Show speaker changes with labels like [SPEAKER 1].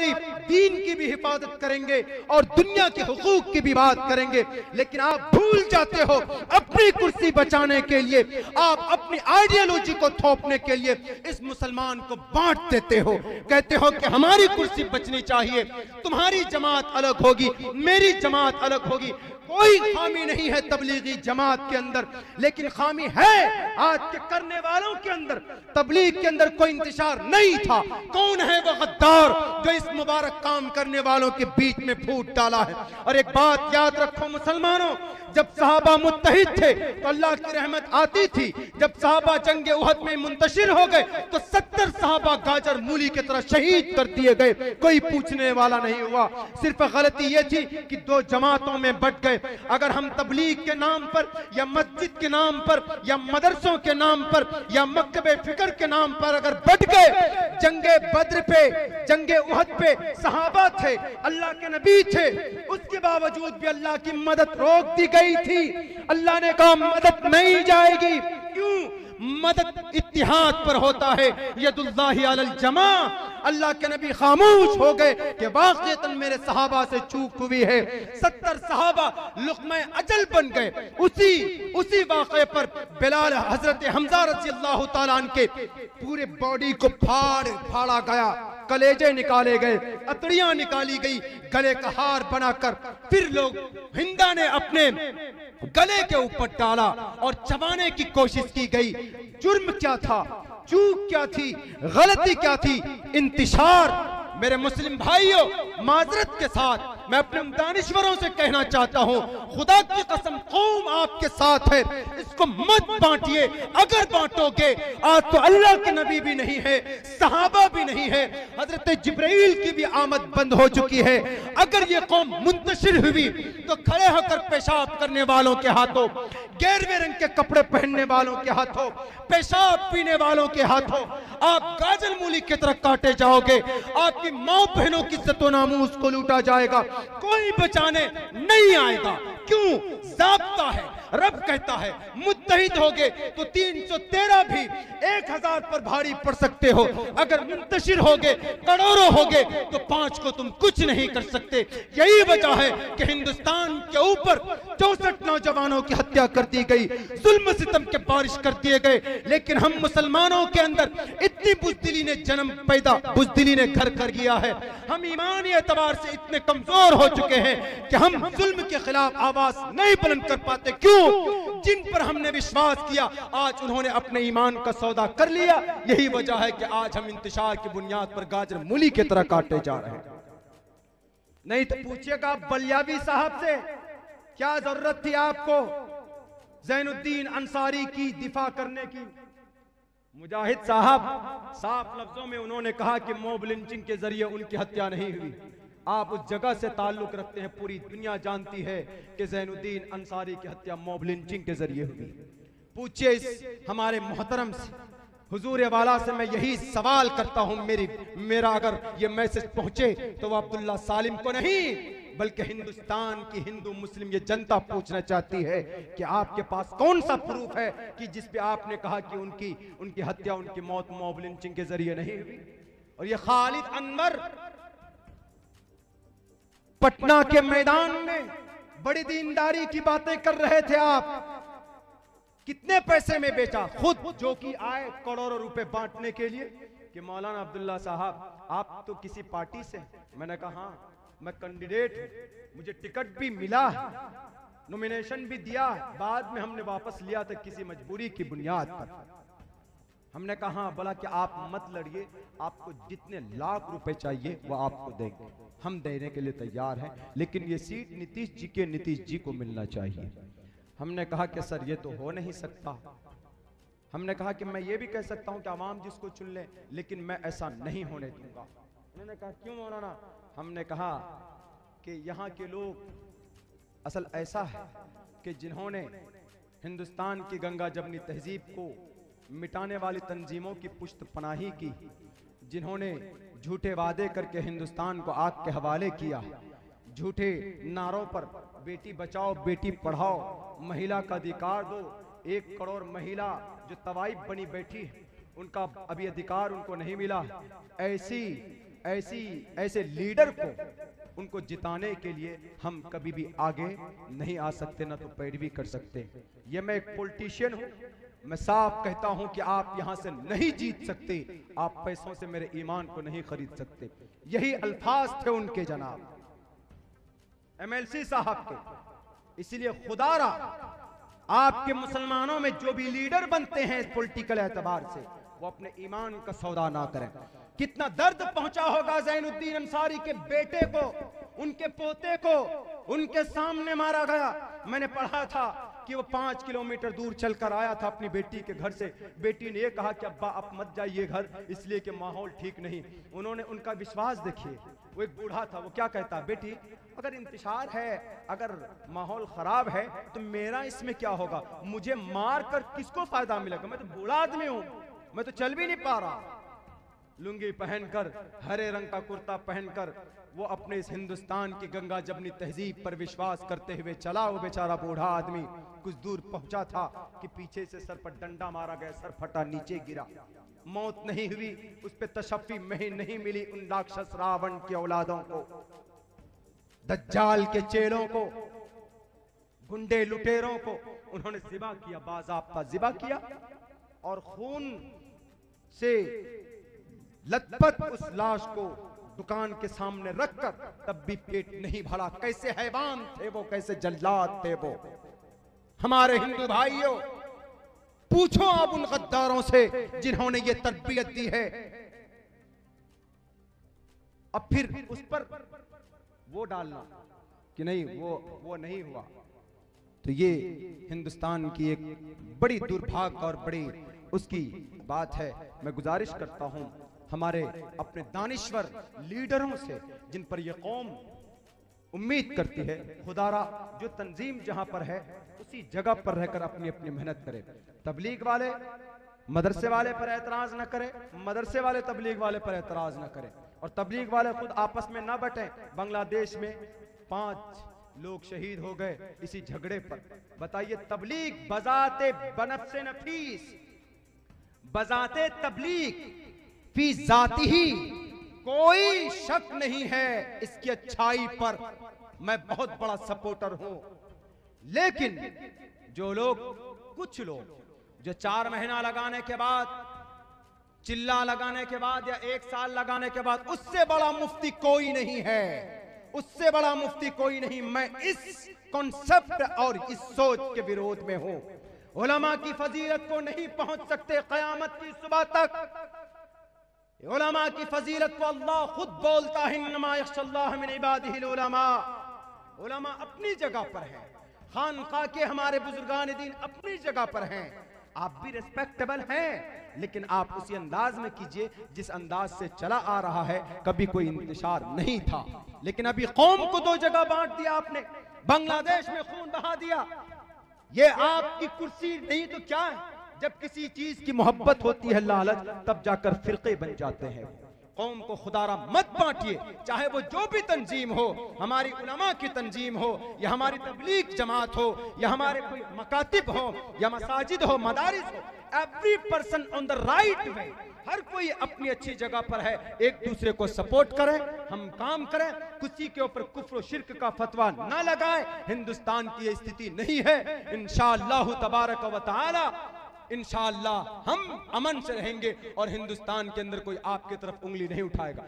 [SPEAKER 1] तुम्हारी दीन की भी हिफाजत करेंगे और दुनिया के हुकूक की भी बात करेंगे, लेकिन आप भूल जाते हो अपनी कुर्सी बचाने के लिए, आप अपनी आइडियोलॉजी को थोपने के लिए इस मुसलमान को बांट देते हो। कहते हो कि हमारी कुर्सी बचनी चाहिए, तुम्हारी जमात अलग होगी, मेरी जमात अलग होगी। कोई खामी नहीं है तबलीगी जमात के अंदर, लेकिन खामी है आज के करने वालों के अंदर। तबलीग के अंदर कोई इंतशार नहीं था। कौन है वो गद्दार जो इस मुबारक काम करने वालों के बीच में फूट डाला है? और एक बात याद रखो मुसलमानों, जब सहाबा मुत्तहिद थे तो अल्लाह की रहमत आती थी। जब सहाबा जंगे उहद में मुंतशिर हो गए तो 70 सहाबा गाजर मूली की तरह शहीद कर दिए गए। कोई पूछने वाला नहीं हुआ। सिर्फ गलती ये थी कि दो जमातों में बट गए। अगर हम तबलीग के नाम पर या मस्जिद के नाम पर या मदरसों के नाम पर या मकतबे फिक्र के नाम पर अगर बट गए, जंगे बद्र पे, जंगे उहद पे सहाबा थे, अल्लाह के नबी थे, उसके बावजूद भी अल्लाह की मदद रोक दी गई थी। अल्लाह ने कहा मदद नहीं जाएगी। क्यों? मदद इत्तिहाद पर होता है, यदुल्लाहि अलल जमा। अल्लाह के नबी खामोश हो गए कि वाक़ईतन मेरे सहाबा से चूक हुई है। 70 सहाबा लुक़्मे अजल बन गए। उसी वाक़े पर बिलाल हजरत हमजा रज़ी अल्लाह ताला अन्हु के पूरे बॉडी को फाड़ा गया, कलेजे निकाले गए, अतड़ियां निकाली गई, गले का हार बनाकर फिर लोग हिंदा ने अपने गले के ऊपर डाला और चबाने की कोशिश की गई। जुर्म क्या था? चूक क्या थी? गलती क्या थी? इंतिशार। मेरे मुस्लिम भाइयों, माजरत के साथ मैं अपने दानिश्वरों से कहना चाहता हूं, खुदा की कसम कौम आपके साथ है, इसको मत बांटिए। अगर बांटोगे, आज तो अल्लाह के नबी भी नहीं है, सहाबा भी नहीं है, हजरत जिब्राइल की भी आमद बंद हो चुकी है। अगर ये कौम मुंतशिर हुई तो खड़े होकर पेशाब करने वालों के हाथों, गेरवे रंग के कपड़े पहनने वालों के हाथों, पेशाब पीने वालों के हाथों आप गाजर मूली की तरह काटे जाओगे। आपकी माँ बहनों की इज्जत व नामूस को लूटा जाएगा। कोई बचाने नहीं आएगा। क्यों? ज़ाब्ता है। रब कहता है मुत्तहिद होगे तो 313 भी 1000 पर भारी पड़ सकते हो। अगर मुंतशिर होगे, करोड़ों होगे तो 5 को तुम कुछ नहीं कर सकते। यही वजह है कि हिंदुस्तान के ऊपर 64 नौजवानों की हत्या कर दी गई, जुल्म सितम के बारिश कर दिए गए। लेकिन हम मुसलमानों के अंदर इतनी बुज़दिली ने जन्म पैदा, बुज़दिली ने घर कर गया है। हम ईमानी एतबार से इतने कमजोर हो चुके हैं कि हम जुल्म के खिलाफ आवाज नहीं बुलंद कर पाते। क्यों? जिन पर हमने विश्वास किया आज उन्होंने अपने ईमान का सौदा कर लिया। यही वजह है कि आज हम इंतशार की बुनियाद पर गाजर मूली की तरह काटे जा रहे हैं। नहीं तो पूछिएगा बलियावी साहब से, क्या जरूरत थी आपको ज़ैनुद्दीन अंसारी की दिफा करने की? मुजाहिद साहब साफ लफ्जों में उन्होंने कहा कि मॉब लिंचिंग के जरिए उनकी हत्या नहीं हुई। आप उस जगह से ताल्लुक रखते हैं, पूरी दुनिया जानती है कि ज़ैनुद्दीन अंसारी की हत्या मॉब लिंचिंग के जरिए हुई। पूछिए इस हमारे मोहतरम से, हुजूर वाला से मैं यही सवाल करता हूं, मेरा अगर ये मैसेज पहुंचे तो वह अब्दुल्ला सालिम को नहीं बल्कि हिंदुस्तान की हिंदू मुस्लिम ये जनता पूछना चाहती है कि आपके पास कौन सा प्रूफ है कि जिस पे आपने कहा कि उनकी हत्या, उनकी मौत मॉब लिंचिंग के जरिए नहीं हुई। और ये खालिद अनवर पटना के मैदान में बड़ी दीनदारी की बातें कर रहे थे। आप कितने पैसे में बेचा? खुद जो कि आए करोड़ों रुपए बांटने के लिए कि मौलाना अब्दुल्ला साहब आप तो किसी पार्टी से। मैंने कहा हाँ मैं कैंडिडेट हूं, मुझे टिकट भी मिला, नॉमिनेशन भी दिया, बाद में हमने वापस लिया था किसी मजबूरी की बुनियाद पर। हमने कहा बोला कि आप मत लड़िए, आपको जितने लाख रुपए चाहिए वो आपको देंगे, हम देने के लिए तैयार हैं, लेकिन ये सीट नीतीश जी को मिलना चाहिए। हमने कहा कि सर ये तो हो नहीं सकता। हमने कहा कि मैं ये भी कह सकता हूं कि आवाम जिसको चुन ले, लेकिन मैं ऐसा नहीं होने दूंगा। उन्होंने कहा क्यों मौलाना? हमने कहा कि यहाँ के लोग असल ऐसा है कि जिन्होंने हिंदुस्तान की गंगा जमनी तहजीब को मिटाने वाली तंजीमों की पुश्त पनाही की, जिन्होंने झूठे वादे करके हिंदुस्तान को आग के हवाले किया, झूठे नारों पर बेटी बचाओ बेटी पढ़ाओ, महिला का अधिकार दो, 1 करोड़ महिला जो तवाइफ बनी बैठी है उनका अभी अधिकार उनको नहीं मिला, ऐसी ऐसे लीडर को, उनको जिताने के लिए हम कभी भी आगे नहीं आ सकते, ना तो पैरवी कर सकते। ये मैं एक पॉलिटिशियन हूं, मैं साफ कहता हूं कि आप यहां से नहीं जीत सकते, आप पैसों से मेरे ईमान को नहीं खरीद सकते। यही अल्फाज थे उनके जनाब MLC साहब के। इसीलिए खुदारा आपके मुसलमानों में जो भी लीडर बनते हैं इस पॉलिटिकल एतबार से, वो अपने ईमान का सौदा ना करें। कितना दर्द पहुंचा होगा ज़ैनुद्दीन अंसारी के बेटे को, उनके पोते को उनके सामने मारा गया। मैंने पढ़ा था कि वो 5 किलोमीटर दूर चलकर आया था अपनी बेटी के घर से। बेटी ने ये कहा कि अब्बा आप मत जाइए घर, इसलिए कि माहौल ठीक नहीं। उन्होंने उनका विश्वास देखिए, वो एक बूढ़ा था, वो क्या कहता, बेटी अगर इंतशार है, अगर माहौल खराब है तो मेरा इसमें क्या होगा, मुझे मार कर किसको फायदा मिलेगा, मैं तो बूढ़ा आदमी हूं, मैं तो चल भी नहीं पा रहा। लुंगी पहनकर, हरे रंग का कुर्ता पहनकर वो अपने इस हिंदुस्तान की गंगा जमनी तहजीब पर विश्वास करते हुए चला। वो बेचारा बूढ़ा आदमी कुछ दूर पहुंचा था कि पीछे से सर पर डंडा मारा गया, सर फटा, नीचे गिरा, मौत नहीं हुई, उस पर तशफ़ी नहीं मिली। उन राक्षस रावण की औलादों को, दज्जाल के चेलों को, गुंडे लुटेरों को उन्होंने ज़िबा किया, बाज़ाब्ता ज़िबा किया और खून से लथपथ उस लाश को दुकान के सामने रखकर तब भी पेट नहीं भरा। कैसे हैवान थे वो, कैसे जल्लाद थे वो। हमारे हिंदू भाइयों, पूछो आप उन गद्दारों से जिन्होंने ये तरबियत दी है। अब फिर उस पर वो डालना कि नहीं वो नहीं हुआ, तो ये हिंदुस्तान की एक बड़ी दुर्भाग्य और बड़ी उसकी बात है। मैं गुजारिश करता हूं हमारे अपने दानिश्वर लीडरों से, जिन पर यह कौम उम्मीद करती है, खुदारा जो तंजीम जहां पर है उसी जगह पर रहकर अपनी अपनी मेहनत करे। तबलीग वाले मदरसे वाले पर एतराज न करे, मदरसे वाले तबलीग वाले पर एतराज न करे, और तबलीग वाले खुद आपस में न बटें। बांग्लादेश में 5 लोग शहीद हो गए इसी झगड़े पर। बताइए, तबलीग बजाते बनफ्से नफीस, बजाते तबलीग फी जाती ही कोई शक नहीं है इसकी अच्छाई पर, मैं बहुत बड़ा सपोर्टर हूं। लेकिन जो लोग, कुछ लोग जो 4 महीना लगाने के बाद, चिल्ला लगाने के बाद या 1 साल लगाने के बाद, उससे बड़ा मुफ्ती कोई नहीं है, उससे बड़ा मुफ्ती कोई नहीं। मैं इस कॉन्सेप्ट और इस सोच के विरोध में हूं। उलमा की फजीलत को नहीं पहुंच सकते क़यामत की सुबह तक। उलमा की फजीलत को अल्लाह खुद बोलता है, इन्नमा यख्शल्लाह मिन इबादिहिल उलमा। उलमा अपनी जगह पर है, खानका के हमारे बुजुर्गान दीन अपनी जगह पर हैं। आप भी रिस्पेक्टेबल हैं, लेकिन आप उसी अंदाज में कीजिए जिस अंदाज से चला आ रहा है। कभी कोई इंतशार नहीं था, लेकिन अभी कौम को 2 जगह बांट दिया आपने, बांग्लादेश में खून बहा दिया। ये आपकी कुर्सी नहीं तो क्या है? जब किसी चीज की मोहब्बत होती है, लालच, तब जाकर फिरके बन जाते हैं। कौम को खुदारा मत बांटिए, चाहे वो जो भी तंजीम हो, हमारी उलमा की तंजीम हो, या हमारी तबलीग जमात हो, या हमारे कोई मकातिब हो, या मसाजिद हो, मदारिस हो। Every person on the right way, हर कोई अपनी अच्छी जगह पर है। एक दूसरे को सपोर्ट करें, हम काम करें, किसी के ऊपर कुफ्र और शिर्क का फतवा न लगाएं। हिंदुस्तान की ये स्थिति नहीं है। इंशाअल्लाह तबारक व तआला, इंशाअल्लाह हम अमन से रहेंगे और हिंदुस्तान के अंदर कोई आपकी तरफ उंगली नहीं उठाएगा।